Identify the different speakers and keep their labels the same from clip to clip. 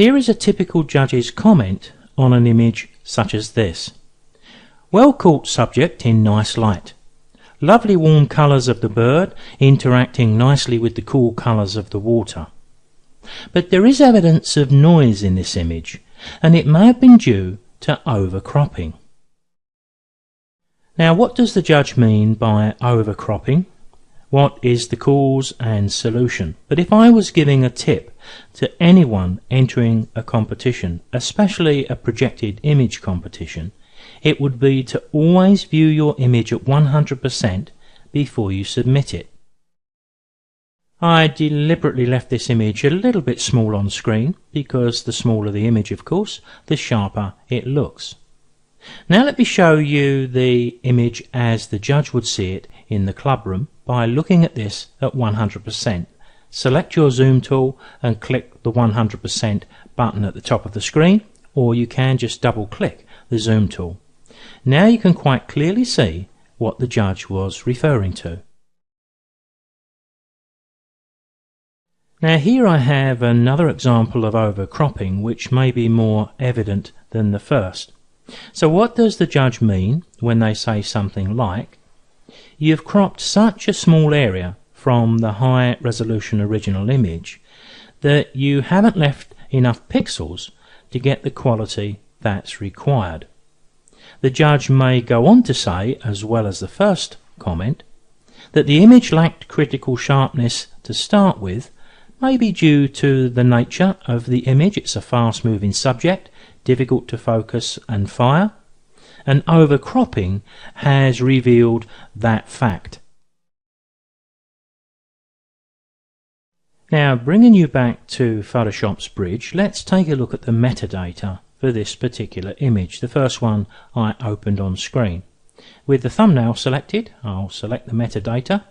Speaker 1: Here is a typical judge's comment on an image such as this. Well caught subject in nice light. Lovely warm colours of the bird interacting nicely with the cool colours of the water. But there is evidence of noise in this image, and it may have been due to overcropping. Now, what does the judge mean by overcropping? What is the cause and solution? But if I was giving a tip to anyone entering a competition, especially a projected image competition, it would be to always view your image at 100% before you submit it. I deliberately left this image a little bit small on screen because the smaller the image, of course, the sharper it looks. Now let me show you the image as the judge would see it in the club room by looking at this at 100%. Select your zoom tool and click the 100% button at the top of the screen, or you can just double click the zoom tool. Now you can quite clearly see what the judge was referring to. Now here I have another example of overcropping which may be more evident than the first. So what does the judge mean when they say something like, "You've cropped such a small area from the high resolution original image that you haven't left enough pixels to get the quality that's required." The judge may go on to say, as well as the first comment, that the image lacked critical sharpness to start with, maybe due to the nature of the image. It's a fast moving subject, difficult to focus and fire, and overcropping has revealed that fact. Now, bringing you back to Photoshop's bridge, let's take a look at the metadata for this particular image, the first one I opened on screen. With the thumbnail selected, I'll select the metadata.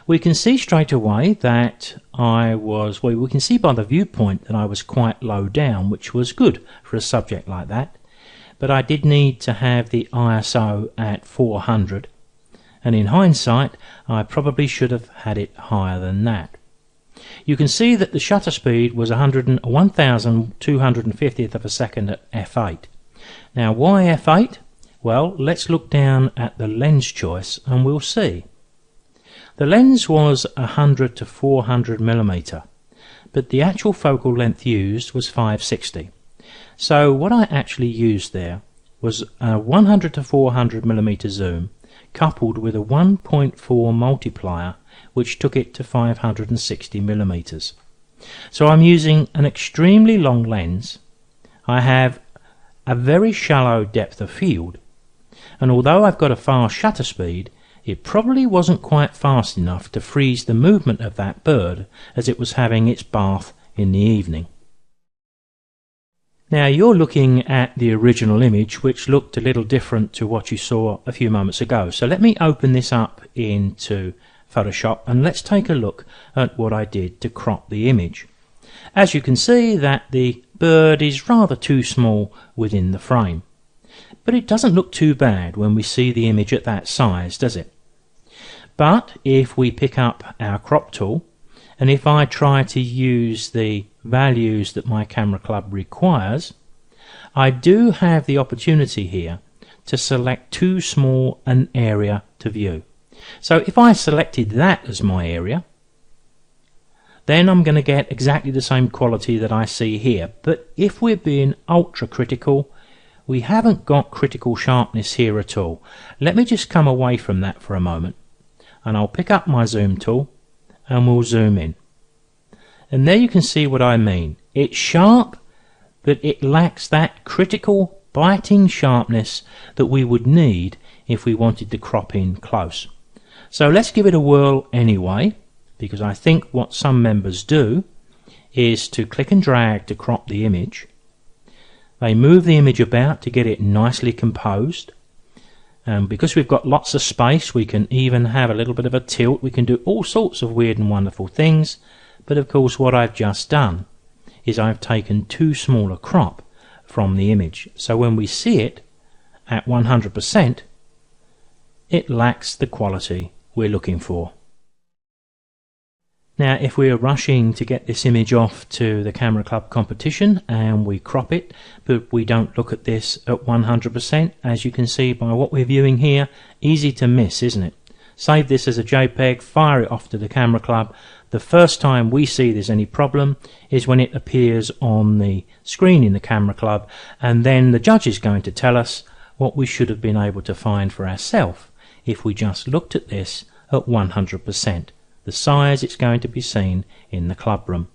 Speaker 1: We can see straight away that we can see by the viewpoint that I was quite low down, which was good for a subject like that. But I did need to have the ISO at 400, and in hindsight I probably should have had it higher than that. You can see that the shutter speed was 1,250th of a second at f8. Now why f8? Well, let's look down at the lens choice and we'll see. The lens was 100 to 400 mm, but the actual focal length used was 560. So what I actually used there was a 100 to 400 mm zoom coupled with a 1.4 multiplier which took it to 560 mm. So I'm using an extremely long lens. I have a very shallow depth of field, and although I've got a fast shutter speed, it probably wasn't quite fast enough to freeze the movement of that bird as it was having its bath in the evening. Now you're looking at the original image, which looked a little different to what you saw a few moments ago. So let me open this up into Photoshop and let's take a look at what I did to crop the image. As you can see that the bird is rather too small within the frame. But it doesn't look too bad when we see the image at that size, does it? But if we pick up our crop tool, and if I try to use the values that my camera club requires, I do have the opportunity here to select too small an area to view. So if I selected that as my area, then I'm going to get exactly the same quality that I see here. But if we're being ultra critical, we haven't got critical sharpness here at all. Let me just come away from that for a moment, and I'll pick up my zoom tool and we'll zoom in. And there you can see what I mean. It's sharp, but it lacks that critical biting sharpness that we would need if we wanted to crop in close. So let's give it a whirl anyway, because I think what some members do is to click and drag to crop the image. They move the image about to get it nicely composed, and because we've got lots of space we can even have a little bit of a tilt. We can do all sorts of weird and wonderful things, but of course what I've just done is I've taken too small a crop from the image, so when we see it at 100% it lacks the quality we're looking for. Now if we are rushing to get this image off to the Camera Club competition and we crop it, but we don't look at this at 100%, as you can see by what we're viewing here, easy to miss, isn't it? Save this as a JPEG, fire it off to the Camera Club. The first time we see there's any problem is when it appears on the screen in the Camera Club, and then the judge is going to tell us what we should have been able to find for ourselves if we just looked at this at 100%. The size it's going to be seen in the club room.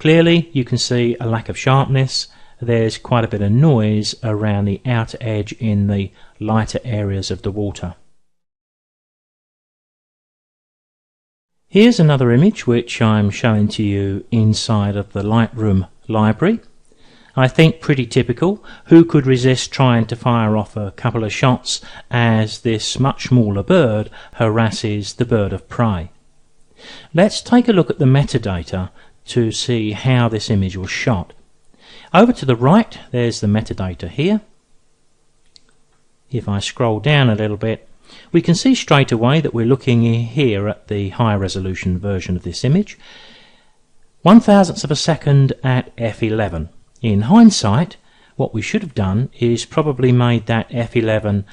Speaker 1: Clearly you can see a lack of sharpness. There's quite a bit of noise around the outer edge in the lighter areas of the water. Here's another image which I'm showing to you inside of the Lightroom library. I think pretty typical. Who could resist trying to fire off a couple of shots as this much smaller bird harasses the bird of prey? Let's take a look at the metadata to see how this image was shot. Over to the right there's the metadata here. If I scroll down a little bit, we can see straight away that we're looking here at the high resolution version of this image. 1/1000th of a second at f11. In hindsight, what we should have done is probably made that f11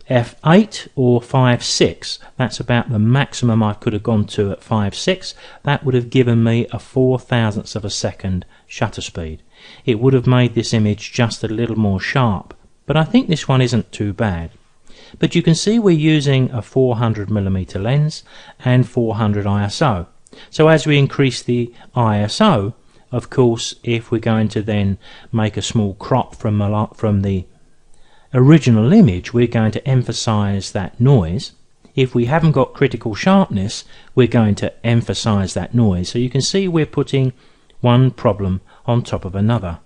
Speaker 1: f8 or 5.6. That's about the maximum I could have gone to at 5.6. That would have given me a 4/1000th of a second shutter speed. It would have made this image just a little more sharp, but I think this one isn't too bad. But you can see we're using a 400mm lens and 400 ISO. So as we increase the ISO, of course, if we're going to then make a small crop from the original image, we're going to emphasize that noise. If we haven't got critical sharpness, we're going to emphasize that noise. So you can see we're putting one problem on top of another.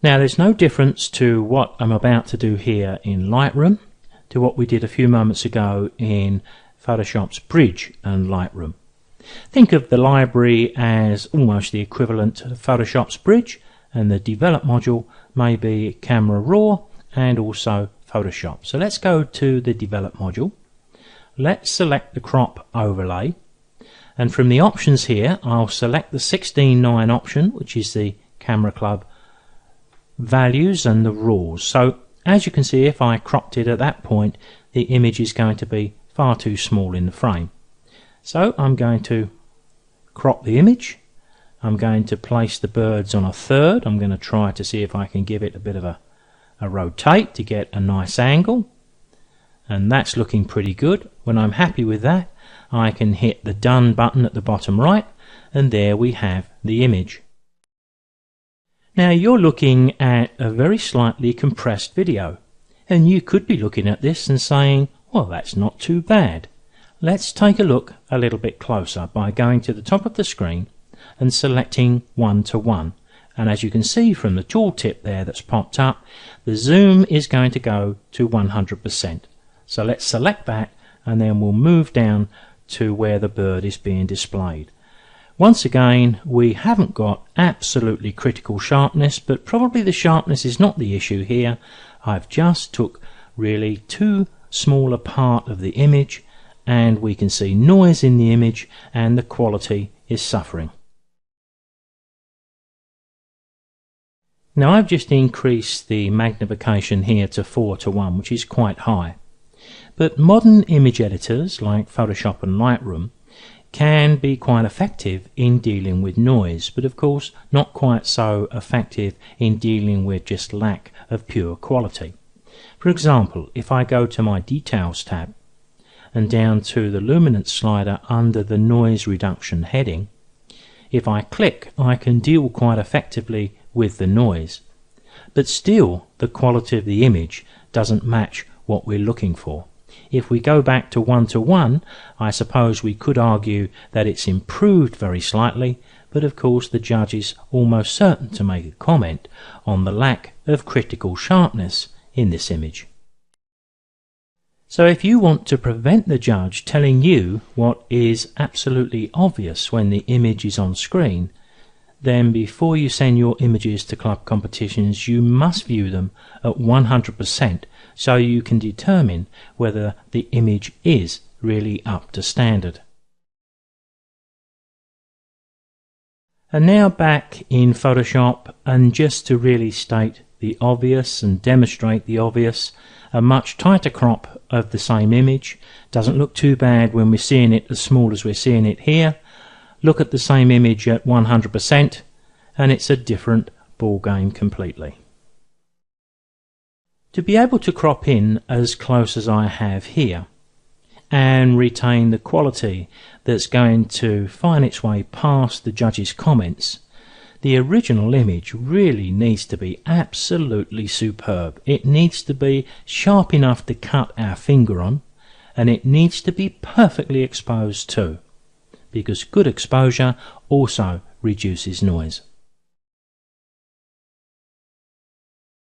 Speaker 1: Now there's no difference to what I'm about to do here in Lightroom to what we did a few moments ago in Photoshop's Bridge and Lightroom. Think of the library as almost the equivalent to Photoshop's Bridge, and the Develop module may be Camera Raw and also Photoshop. So let's go to the Develop module. Let's select the Crop Overlay, and from the options here I'll select the 16:9 option, which is the Camera Club values and the raws. So as you can see, if I cropped it at that point, the image is going to be far too small in the frame. So I'm going to crop the image. I'm going to place the birds on a third. I'm going to try to see if I can give it a bit of a rotate to get a nice angle, and that's looking pretty good. When I'm happy with that, I can hit the done button at the bottom right, and there we have the image. Now you're looking at a very slightly compressed video, and you could be looking at this and saying, well, that's not too bad. Let's take a look a little bit closer by going to the top of the screen and selecting 1:1, and as you can see from the tooltip there that's popped up, the zoom is going to go to 100%. So let's select that, and then we'll move down to where the bird is being displayed. Once again, we haven't got absolutely critical sharpness, but probably the sharpness is not the issue here. I've just took really too small a part of the image, and we can see noise in the image and the quality is suffering. Now I've just increased the magnification here to 4:1, which is quite high. But modern image editors like Photoshop and Lightroom can be quite effective in dealing with noise, but of course not quite so effective in dealing with just lack of pure quality. For example, if I go to my Details tab and down to the Luminance slider under the Noise Reduction heading, if I click, I can deal quite effectively with the noise, but still the quality of the image doesn't match what we're looking for. If we go back to 1:1, I suppose we could argue that it's improved very slightly, but of course the judge is almost certain to make a comment on the lack of critical sharpness in this image. So if you want to prevent the judge telling you what is absolutely obvious when the image is on screen, then before you send your images to club competitions, you must view them at 100% so you can determine whether the image is really up to standard. And now back in Photoshop, and just to really state the obvious and demonstrate the obvious, a much tighter crop of the same image doesn't look too bad when we're seeing it as small as we're seeing it here. Look at the same image at 100% and it's a different ball game completely. To be able to crop in as close as I have here and retain the quality that's going to find its way past the judge's comments, the original image really needs to be absolutely superb. It needs to be sharp enough to cut our finger on, and it needs to be perfectly exposed too, because good exposure also reduces noise.